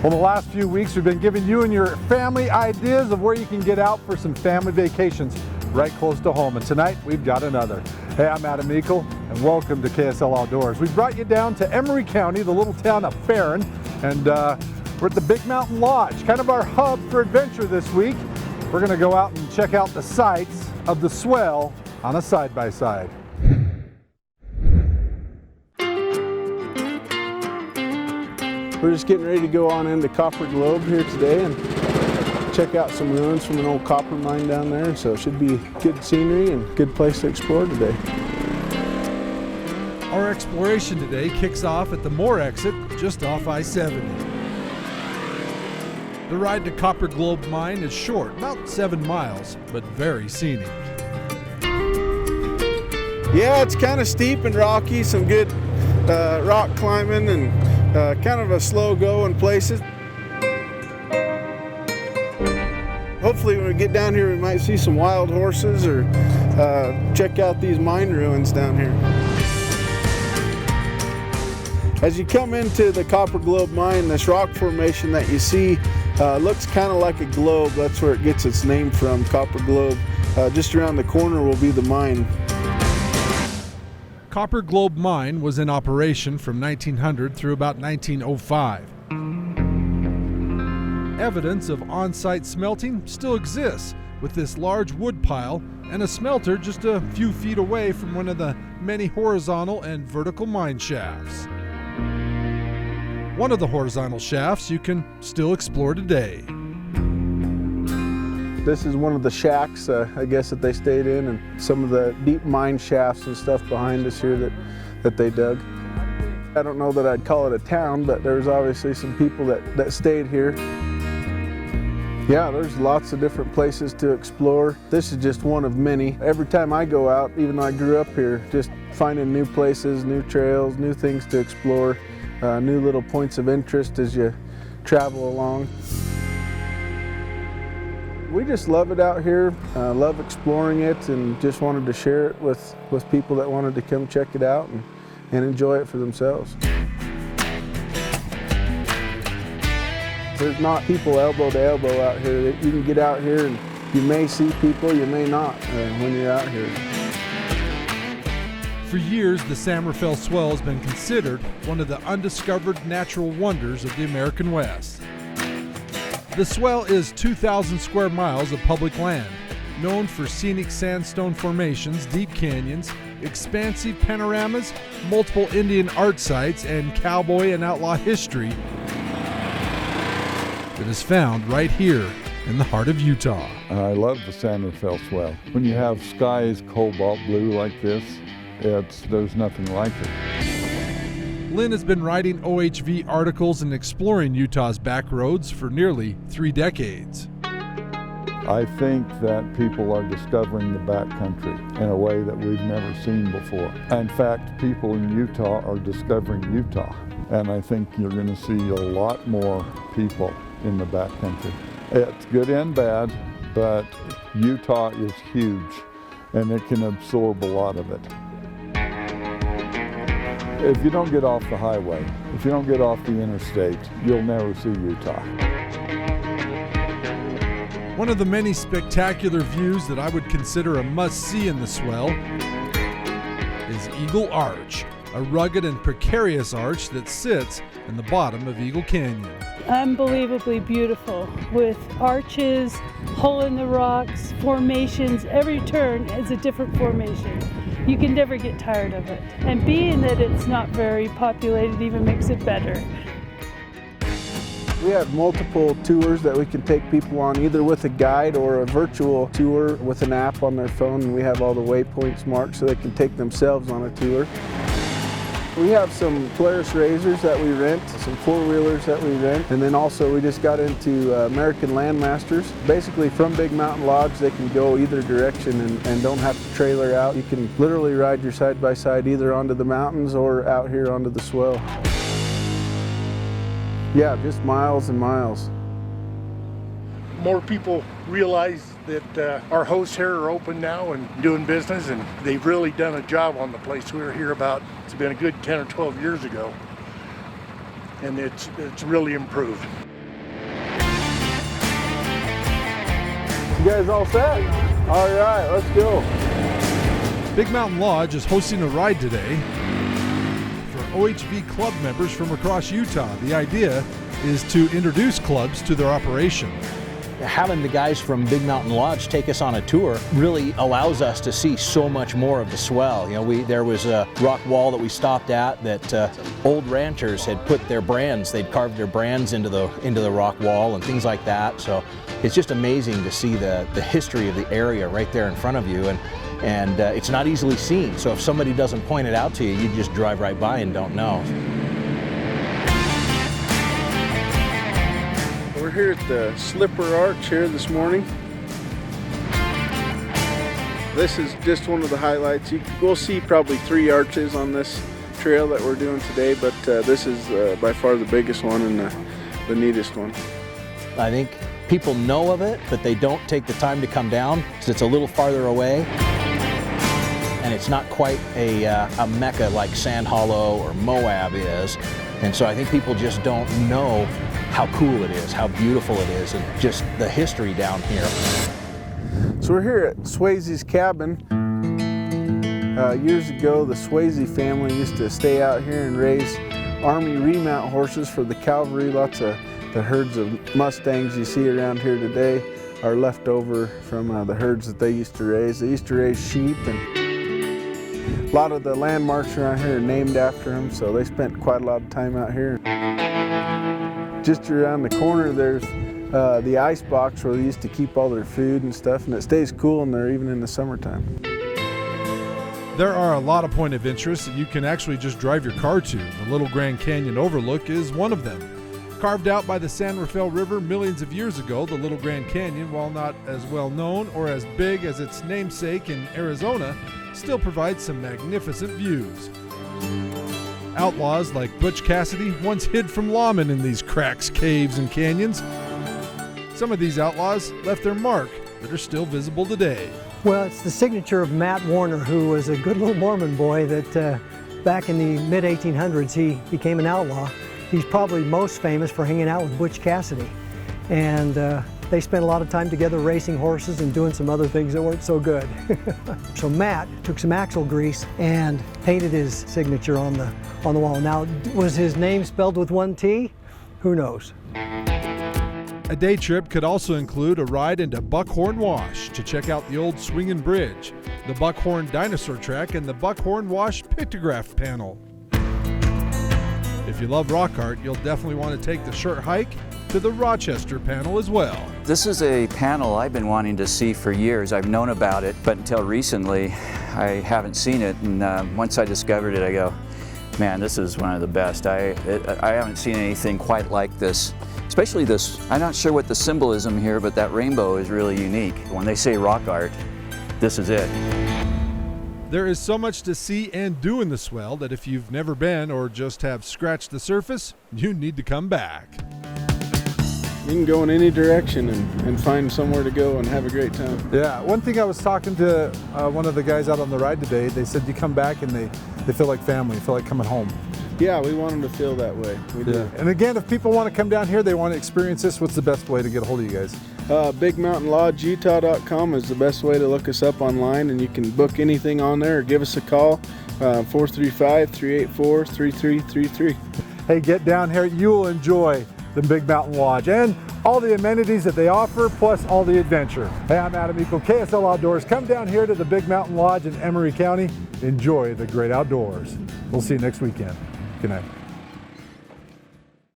Well, the last few weeks we've been giving you and your family ideas of where you can get out for some family vacations right close to home. And tonight we've got another. Hey, I'm Eakle and welcome to KSL Outdoors. We brought you down to Emery County, the little town of Farron, and we're at the Big Mountain Lodge, kind of our hub for adventure this week. We're going to go out and check out the sights of the Swell on a side-by-side. We're just getting ready to go on into Copper Globe here today and check out some ruins from an old copper mine down there. So it should be good scenery and good place to explore today. Our exploration today kicks off at the Moore exit just off I-70. The ride to Copper Globe Mine is short, about 7 miles, but very scenic. Yeah, it's kind of steep and rocky, some good rock climbing and kind of a slow go in places. Hopefully when we get down here we might see some wild horses or check out these mine ruins down here. As you come into the Copper Globe mine, this rock formation that you see looks kind of like a globe. That's where it gets its name from, Copper Globe. Just around the corner will be the mine. Copper Globe Mine was in operation from 1900 through about 1905. Evidence of on-site smelting still exists, with this large wood pile and a smelter just a few feet away from one of the many horizontal and vertical mine shafts. One of the horizontal shafts you can still explore today. This is one of the shacks, I guess, that they stayed in, and some of the deep mine shafts and stuff behind us here that they dug. I don't know that I'd call it a town, but there's obviously some people that stayed here. Yeah, there's lots of different places to explore. This is just one of many. Every time I go out, even though I grew up here, just finding new places, new trails, new things to explore, new little points of interest as you travel along. We just love it out here, love exploring it, and just wanted to share it with people that wanted to come check it out and enjoy it for themselves. There's not people elbow to elbow out here. You can get out here and you may see people, you may not when you're out here. For years, the San Rafael Swell has been considered one of the undiscovered natural wonders of the American West. The Swell is 2,000 square miles of public land, known for scenic sandstone formations, deep canyons, expansive panoramas, multiple Indian art sites, and cowboy and outlaw history that is found right here in the heart of Utah. I love the San Rafael Swell. When you have skies cobalt blue like this, there's nothing like it. Lynn has been writing OHV articles and exploring Utah's back roads for nearly 3 decades. I think that people are discovering the backcountry in a way that we've never seen before. In fact, people in Utah are discovering Utah. And I think you're going to see a lot more people in the backcountry. It's good and bad, but Utah is huge and it can absorb a lot of it. If you don't get off the highway, if you don't get off the interstate, you'll never see Utah. One of the many spectacular views that I would consider a must-see in the Swell is Eagle Arch, a rugged and precarious arch that sits in the bottom of Eakle Canyon. Unbelievably beautiful, with arches, hole in the rocks, formations. Every turn is a different formation. You can never get tired of it. And being that it's not very populated even makes it better. We have multiple tours that we can take people on, either with a guide or a virtual tour with an app on their phone, and we have all the waypoints marked so they can take themselves on a tour. We have some Polaris Razors that we rent, some four-wheelers that we rent, and then also we just got into American Landmasters. Basically from Big Mountain Lodge they can go either direction and don't have to trailer out. You can literally ride your side-by-side either onto the mountains or out here onto the Swell. Yeah, just miles and miles. More people realize that our hosts here are open now and doing business, and they've really done a job on the place. We were here about, it's been a good 10 or 12 years ago. and it's really improved. You guys all set? All right, let's go. Big Mountain Lodge is hosting a ride today for OHV club members from across Utah. The idea is to introduce clubs to their operation. Having the guys from Big Mountain Lodge take us on a tour really allows us to see so much more of the swell. You know, there was a rock wall that we stopped at that old ranchers had put their brands, they'd carved their brands into the rock wall and things like that. So it's just amazing to see the history of the area right there in front of you, and it's not easily seen. So if somebody doesn't point it out to you, you just drive right by and don't know. We're here at the Slipper Arch here this morning. This is just one of the highlights. We'll see probably 3 arches on this trail that we're doing today, but this is by far the biggest one and the neatest one. I think people know of it, but they don't take the time to come down because it's a little farther away. And it's not quite a mecca like Sand Hollow or Moab is. And so I think people just don't know how cool it is, how beautiful it is, and just the history down here. So we're here at Swayze's cabin. Years ago, the Swayze family used to stay out here and raise Army remount horses for the cavalry. Lots of the herds of Mustangs you see around here today are left over from the herds that they used to raise. They used to raise sheep, and a lot of the landmarks around here are named after them, so they spent quite a lot of time out here. Just around the corner there's the ice box where they used to keep all their food and stuff, and it stays cool in there even in the summertime. There are a lot of points of interest that you can actually just drive your car to. The Little Grand Canyon Overlook is one of them. Carved out by the San Rafael River millions of years ago, the Little Grand Canyon, while not as well known or as big as its namesake in Arizona, still provides some magnificent views. Outlaws like Butch Cassidy once hid from lawmen in these cracks, caves, and canyons. Some of these outlaws left their mark that are still visible today. Well, it's the signature of Matt Warner, who was a good little Mormon boy that back in the mid-1800s he became an outlaw. He's probably most famous for hanging out with Butch Cassidy. And they spent a lot of time together racing horses and doing some other things that weren't so good. So Matt took some axle grease and painted his signature on the wall. Now, was his name spelled with one T? Who knows? A day trip could also include a ride into Buckhorn Wash to check out the old swinging bridge, the Buckhorn Dinosaur Track, and the Buckhorn Wash Pictograph Panel. If you love rock art, you'll definitely want to take the short hike to the Rochester Panel as well. This is a panel I've been wanting to see for years. I've known about it, but until recently I haven't seen it, and once I discovered it, I go, man, this is one of the best. I haven't seen anything quite like this. Especially this, I'm not sure what the symbolism here, but that rainbow is really unique. When they say rock art, this is it. There is so much to see and do in the swell that if you've never been or just have scratched the surface, you need to come back. You can go in any direction and find somewhere to go and have a great time. Yeah, one thing I was talking to one of the guys out on the ride today, they said you come back and they feel like family, feel like coming home. Yeah, we want them to feel that way. We do. And again, if people want to come down here, they want to experience this, what's the best way to get a hold of you guys? BigMountainLodgeUtah.com is the best way to look us up online, and you can book anything on there or give us a call, 435-384-3333. Hey, get down here. You will enjoy the Big Mountain Lodge and all the amenities that they offer, plus all the adventure. Hey, I'm Adam Eakle, KSL Outdoors. Come down here to the Big Mountain Lodge in Emery County. Enjoy the great outdoors. We'll see you next weekend. Good night.